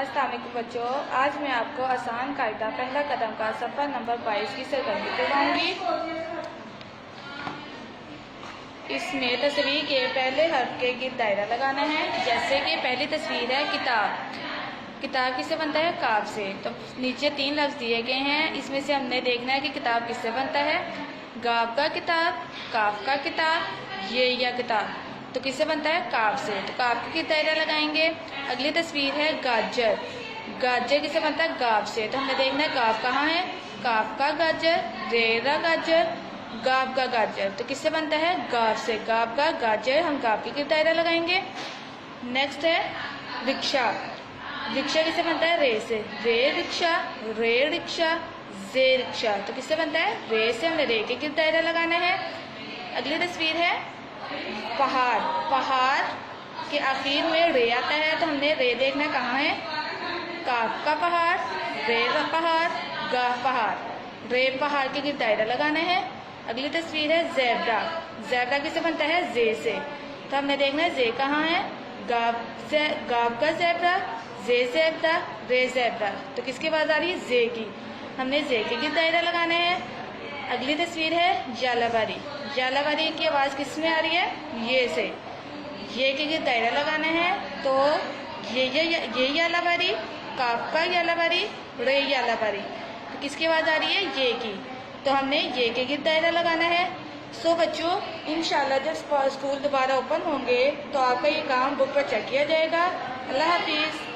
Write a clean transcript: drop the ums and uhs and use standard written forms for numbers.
अस्सलाम वालेकुम बच्चों, आज मैं आपको आसान कायदा पहला कदम का सफ़ा नंबर 22 की सरगर्मी करवाऊंगी। इसमें तस्वीर के पहले हर्फ के गिर्द दायरा लगाना है। जैसे कि पहली तस्वीर है किताब। किताब किससे बनता है? काफ से। तो नीचे 3 लफ्ज़ दिए गए हैं, इसमें से हमने देखना है कि किताब किससे बनता है। गाब का किताब, काफ का किताब, ये या किताब तो किससे बनता है? काफ से। तो काफ के दायरा लगाएंगे। अगली तस्वीर है गाजर। गाजर किससे बनता है? गाब से। तो हमने देखना है गाब कहाँ है। काफ का गाजर, रेरा गाजर, गाब का गाजर तो किससे बनता है? गाब से। गाब का गाजर, हम गाब के दायरा लगाएंगे। नेक्स्ट है रिक्शा। रिक्शा किससे बनता है? रे से। रे रिक्शा, रे रिक्शा, जे रिक्शा तो किससे बनता है? रे से। हमने रे के दायरा लगाना है। अगली तस्वीर है पहाड़। पहाड़ के आखिर में रे आता है, तो हमने रे देखना कहाँ है। काफ का पहाड़, रे का पहाड़, गाफ पहाड़, रे पहाड़ के दायरा लगाना है। अगली तस्वीर है ज़ेब्रा। ज़ेब्रा किससे बनता है? जे से। तो हमने देखना है जे कहाँ है। गाफ से, गाफ का ज़ेब्रा, जे ज़ेब्रा, रे ज़ेब्रा तो किसकी आवाज़ आ रही है? जे की। हमने जे के दायरा लगाना है। अगली तस्वीर है जालाबारी। जालाबारी की आवाज़ किस में आ रही है? ये से। ये के दायरा लगाना है। तो ये यालाबारी, काफ का यालाबारी, रे यालाबारी तो किसकी आवाज़ आ रही है? ये की। तो हमने ये के दायरा लगाना है। सो बच्चों, इंशाल्लाह जब स्कूल दोबारा ओपन होंगे तो आपका ये काम बुक पर चेक किया जाएगा। अल्लाह हाफिज़।